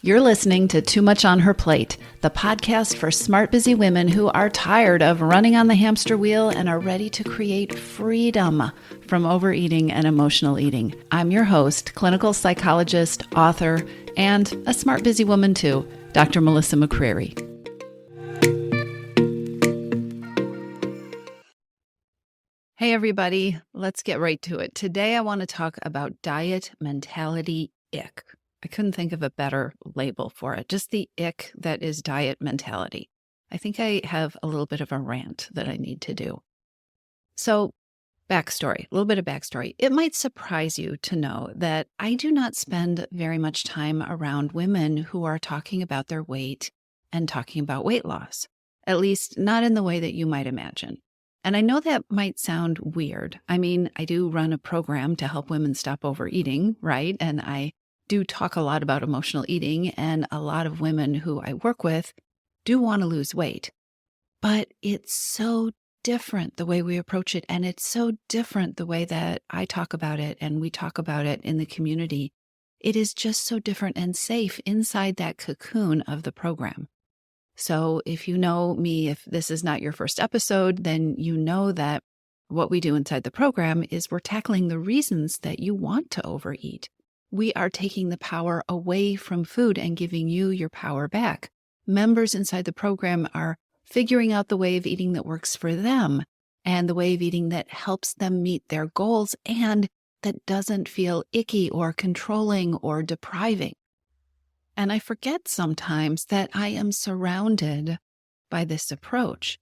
You're listening to Too Much on Her Plate, the podcast for smart, busy women who are tired of running on the hamster wheel and are ready to create freedom from overeating and emotional eating. I'm your host, clinical psychologist, author, and a smart, busy woman too, Dr. Melissa McCreary. Hey everybody, let's get right to it. Today I want to talk about diet mentality ick. I couldn't think of a better label for it, just the ick that is diet mentality. I think I have a little bit of a rant that I need to do. So, a little bit of backstory. It might surprise you to know that I do not spend very much time around women who are talking about their weight and talking about weight loss, at least not in the way that you might imagine. And I know that might sound weird. I mean, I do run a program to help women stop overeating, right? And I do talk a lot about emotional eating, and a lot of women who I work with do want to lose weight. But it's so different the way we approach it, and it's so different the way that I talk about it and we talk about it in the community. It is just so different and safe inside that cocoon of the program. So if you know me, if this is not your first episode, then you know that what we do inside the program is we're tackling the reasons that you want to overeat. We are taking the power away from food and giving you your power back. Members inside the program are figuring out the way of eating that works for them and the way of eating that helps them meet their goals and that doesn't feel icky or controlling or depriving. And I forget sometimes that I am surrounded by this approach.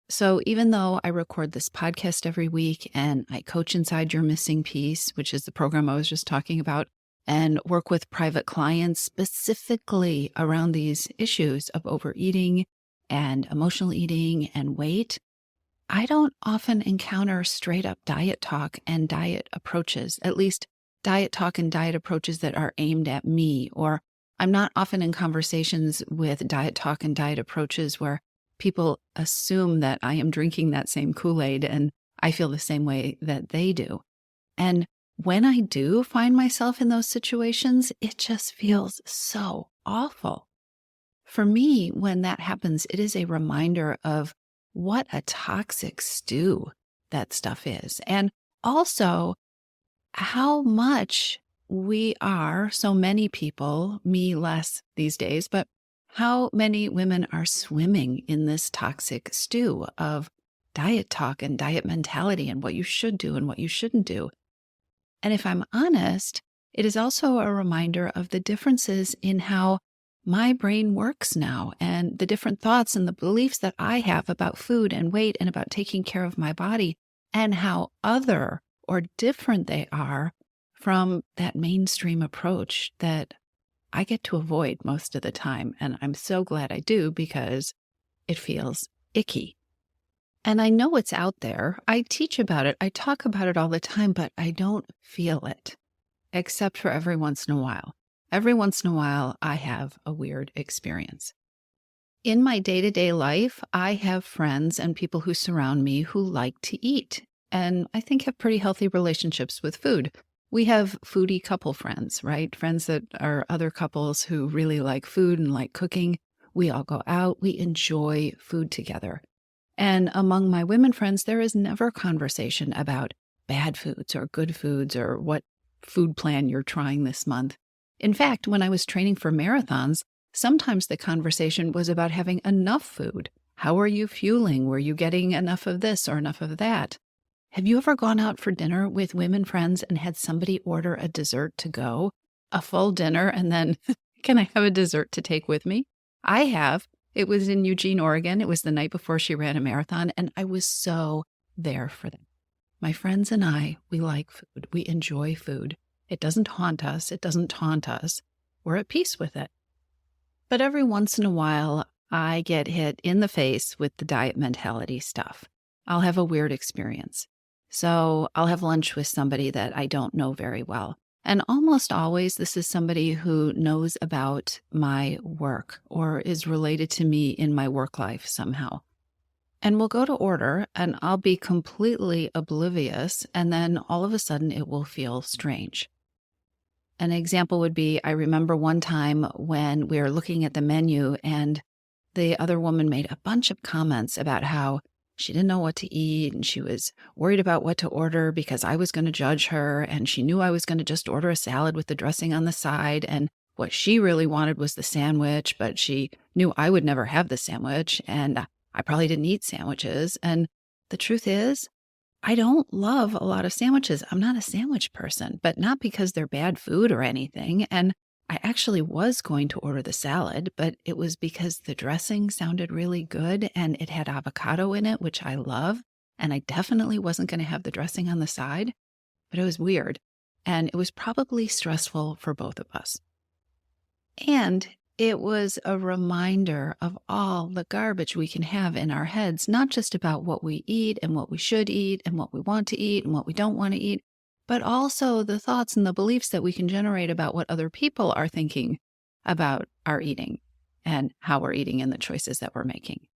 So even though I record this podcast every week and I coach Inside Your Missing Piece, which is the program I was just talking about, and work with private clients specifically around these issues of overeating and emotional eating and weight, I don't often encounter straight up diet talk and diet approaches, at least diet talk and diet approaches that are aimed at me, or I'm not often in conversations with diet talk and diet approaches where people assume that I am drinking that same Kool-Aid and I feel the same way that they do. And when I do find myself in those situations, it just feels so awful. For me, when that happens, it is a reminder of what a toxic stew that stuff is. And also how much we are, so many people, me less these days, but how many women are swimming in this toxic stew of diet talk and diet mentality and what you should do and what you shouldn't do. And if I'm honest, it is also a reminder of the differences in how my brain works now and the different thoughts and the beliefs that I have about food and weight and about taking care of my body and how other or different they are from that mainstream approach that I get to avoid most of the time. And I'm so glad I do because it feels icky. And I know it's out there. I teach about it. I talk about it all the time, but I don't feel it, except for every once in a while. Every once in a while, I have a weird experience. In my day-to-day life, I have friends and people who surround me who like to eat, and I think have pretty healthy relationships with food. We have foodie couple friends, right? Friends that are other couples who really like food and like cooking. We all go out. We enjoy food together. And among my women friends, there is never conversation about bad foods or good foods or what food plan you're trying this month. In fact, when I was training for marathons, sometimes the conversation was about having enough food. How are you fueling? Were you getting enough of this or enough of that? Have you ever gone out for dinner with women friends and had somebody order a dessert to go? A full dinner and then, can I have a dessert to take with me? I have. It was in Eugene, Oregon. It was the night before she ran a marathon, and I was so there for them. My friends and I, we like food. We enjoy food. It doesn't haunt us. It doesn't taunt us. We're at peace with it. But every once in a while, I get hit in the face with the diet mentality stuff. I'll have a weird experience. So I'll have lunch with somebody that I don't know very well. And almost always, this is somebody who knows about my work or is related to me in my work life somehow. And we'll go to order, and I'll be completely oblivious, and then all of a sudden it will feel strange. An example would be, I remember one time when we were looking at the menu and the other woman made a bunch of comments about how she didn't know what to eat and she was worried about what to order because I was going to judge her, and she knew I was going to just order a salad with the dressing on the side, and what she really wanted was the sandwich, but she knew I would never have the sandwich, and I probably didn't eat sandwiches. And the truth is, I don't love a lot of sandwiches. I'm not a sandwich person, but not because they're bad food or anything. And I actually was going to order the salad, but it was because the dressing sounded really good and it had avocado in it, which I love. And I definitely wasn't going to have the dressing on the side, but it was weird. And it was probably stressful for both of us. And it was a reminder of all the garbage we can have in our heads, not just about what we eat and what we should eat and what we want to eat and what we don't want to eat, but also the thoughts and the beliefs that we can generate about what other people are thinking about our eating and how we're eating and the choices that we're making.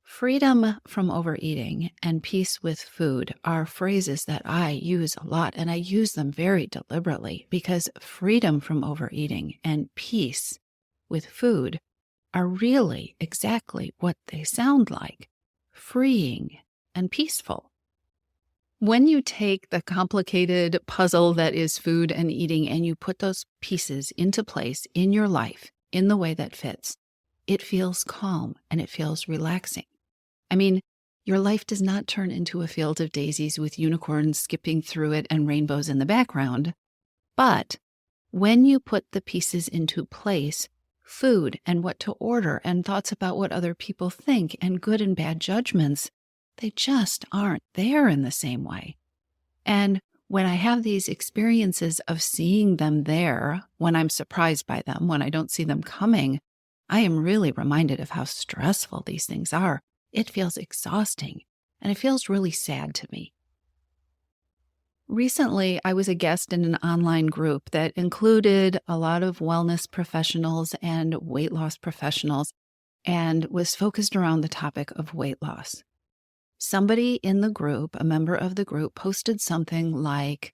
Freedom from overeating and peace with food are phrases that I use a lot, and I use them very deliberately because freedom from overeating and peace with food are really exactly what they sound like: freeing and peaceful. When you take the complicated puzzle that is food and eating and you put those pieces into place in your life in the way that fits, it feels calm and it feels relaxing. I mean, your life does not turn into a field of daisies with unicorns skipping through it and rainbows in the background. But when you put the pieces into place, food and what to order and thoughts about what other people think and good and bad judgments, they just aren't there in the same way. And when I have these experiences of seeing them there, when I'm surprised by them, when I don't see them coming, I am really reminded of how stressful these things are. It feels exhausting, and it feels really sad to me. Recently, I was a guest in an online group that included a lot of wellness professionals and weight loss professionals and was focused around the topic of weight loss. Somebody in the group, a member of the group, posted something like,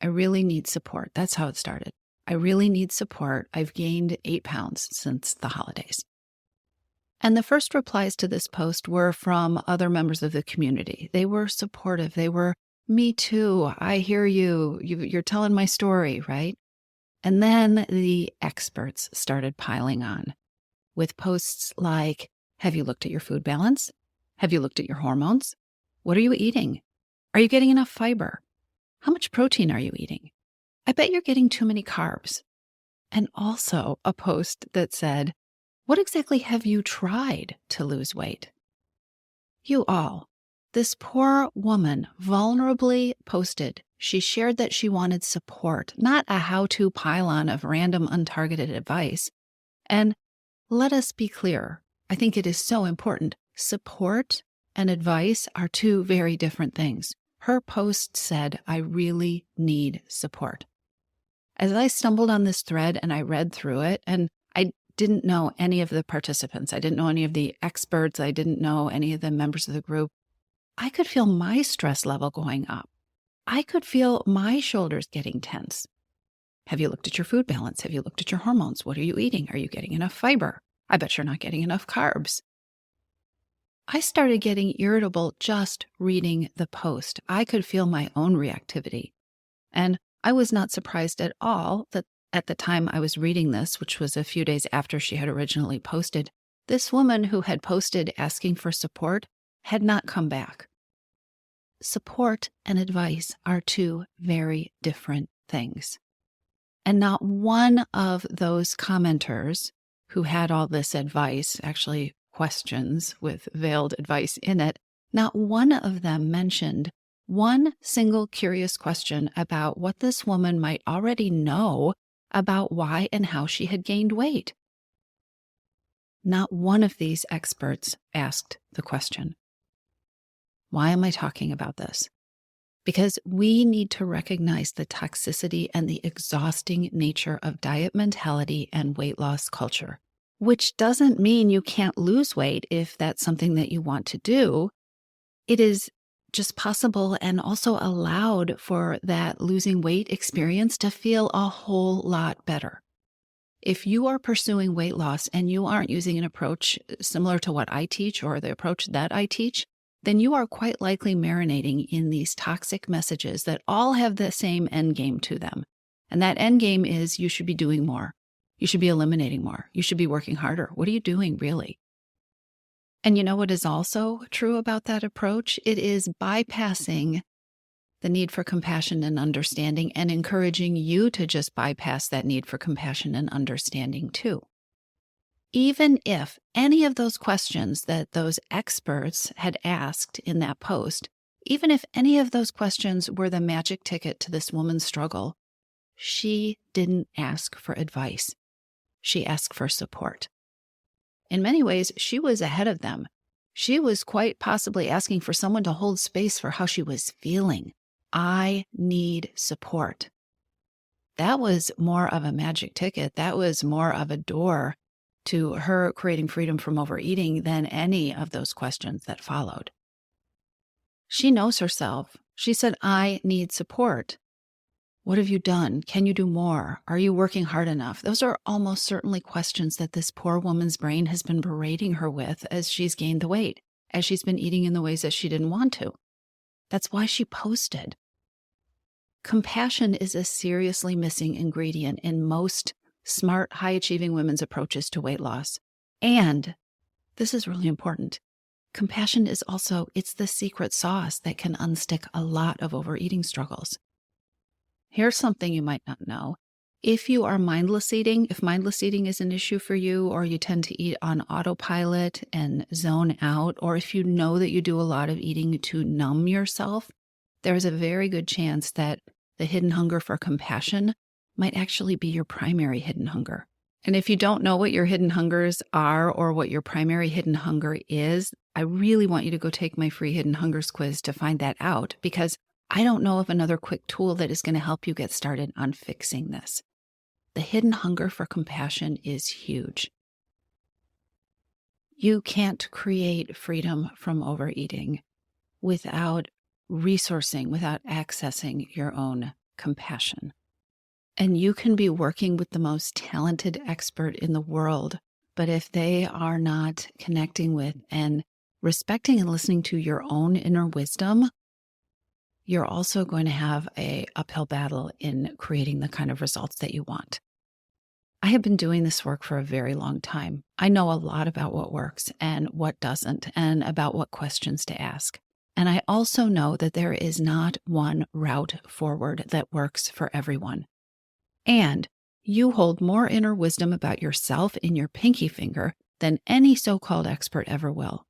"I really need support." That's how it started. "I really need support. I've gained 8 pounds since the holidays." And the first replies to this post were from other members of the community. They were supportive. They were, "Me too. I hear you. You're telling my story," right? And then the experts started piling on with posts like, "Have you looked at your food balance? Have you looked at your hormones? What are you eating? Are you getting enough fiber? How much protein are you eating? I bet you're getting too many carbs." And also a post that said, "What exactly have you tried to lose weight?" You all, this poor woman vulnerably posted. She shared that she wanted support, not a how-to pylon of random untargeted advice. And let us be clear. I think it is so important. Support and advice are two very different things. Her post said, "I really need support." As I stumbled on this thread and I read through it, and I didn't know any of the participants. I didn't know any of the experts. I didn't know any of the members of the group. I could feel my stress level going up. I could feel my shoulders getting tense. Have you looked at your food balance? Have you looked at your hormones? What are you eating? Are you getting enough fiber? I bet you're not getting enough carbs. I started getting irritable just reading the post. I could feel my own reactivity. And I was not surprised at all that at the time I was reading this, which was a few days after she had originally posted, this woman who had posted asking for support had not come back. Support and advice are two very different things. And not one of those commenters who had all this advice, actually questions with veiled advice in it, not one of them mentioned one single curious question about what this woman might already know about why and how she had gained weight. Not one of these experts asked the question. Why am I talking about this? Because we need to recognize the toxicity and the exhausting nature of diet mentality and weight loss culture, which doesn't mean you can't lose weight if that's something that you want to do. It is just possible and also allowed for that losing weight experience to feel a whole lot better. If you are pursuing weight loss and you aren't using an approach similar to what I teach or the approach that I teach, then you are quite likely marinating in these toxic messages that all have the same end game to them. And that end game is you should be doing more. You should be eliminating more. You should be working harder. What are you doing really? And you know what is also true about that approach? It is bypassing the need for compassion and understanding and encouraging you to just bypass that need for compassion and understanding too. Even if any of those questions that those experts had asked in that post, even if any of those questions were the magic ticket to this woman's struggle, she didn't ask for advice. She asked for support. In many ways, she was ahead of them. She was quite possibly asking for someone to hold space for how she was feeling. I need support. That was more of a magic ticket. That was more of a door to her creating freedom from overeating than any of those questions that followed. She knows herself. She said, I need support. What have you done? Can you do more? Are you working hard enough? Those are almost certainly questions that this poor woman's brain has been berating her with as she's gained the weight, as she's been eating in the ways that she didn't want to. That's why she posted. Compassion is a seriously missing ingredient in most smart, high-achieving women's approaches to weight loss. And this is really important. Compassion is also, it's the secret sauce that can unstick a lot of overeating struggles. Here's something you might not know. If you are mindless eating, if mindless eating is an issue for you, or you tend to eat on autopilot and zone out, or if you know that you do a lot of eating to numb yourself, there's a very good chance that the hidden hunger for compassion might actually be your primary hidden hunger. And if you don't know what your hidden hungers are or what your primary hidden hunger is, I really want you to go take my free hidden hungers quiz to find that out, because I don't know of another quick tool that is going to help you get started on fixing this. The hidden hunger for compassion is huge. You can't create freedom from overeating without resourcing, without accessing your own compassion. And you can be working with the most talented expert in the world, but if they are not connecting with and respecting and listening to your own inner wisdom, you're also going to have an uphill battle in creating the kind of results that you want. I have been doing this work for a very long time. I know a lot about what works and what doesn't, and about what questions to ask. And I also know that there is not one route forward that works for everyone. And you hold more inner wisdom about yourself in your pinky finger than any so-called expert ever will.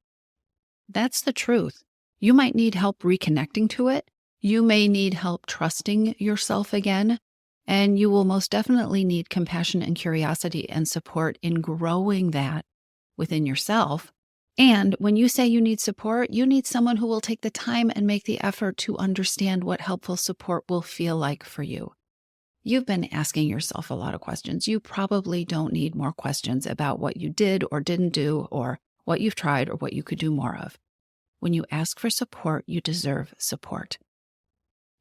That's the truth. You might need help reconnecting to it. You may need help trusting yourself again, and you will most definitely need compassion and curiosity and support in growing that within yourself. And when you say you need support, you need someone who will take the time and make the effort to understand what helpful support will feel like for you. You've been asking yourself a lot of questions. You probably don't need more questions about what you did or didn't do, or what you've tried or what you could do more of. When you ask for support, you deserve support.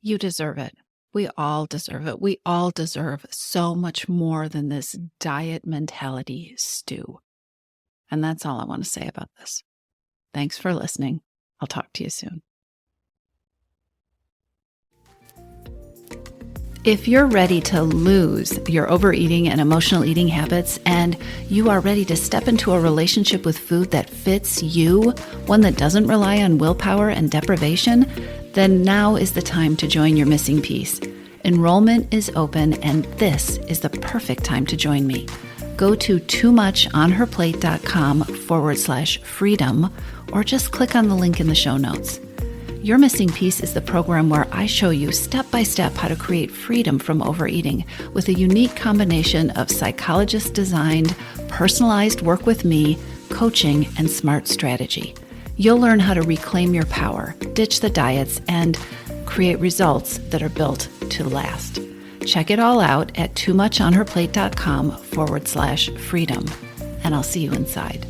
You deserve it. We all deserve it. We all deserve so much more than this diet mentality stew. And that's all I want to say about this. Thanks for listening. I'll talk to you soon. If you're ready to lose your overeating and emotional eating habits, and you are ready to step into a relationship with food that fits you, one that doesn't rely on willpower and deprivation, then now is the time to join your missing piece. Enrollment is open, and this is the perfect time to join me. Go to toomuchonherplate.com/freedom, or just click on the link in the show notes. Your Missing Piece is the program where I show you step by step how to create freedom from overeating with a unique combination of psychologist-designed, personalized work with me, coaching, and smart strategy. You'll learn how to reclaim your power, ditch the diets, and create results that are built to last. Check it all out at toomuchonherplate.com/freedom, and I'll see you inside.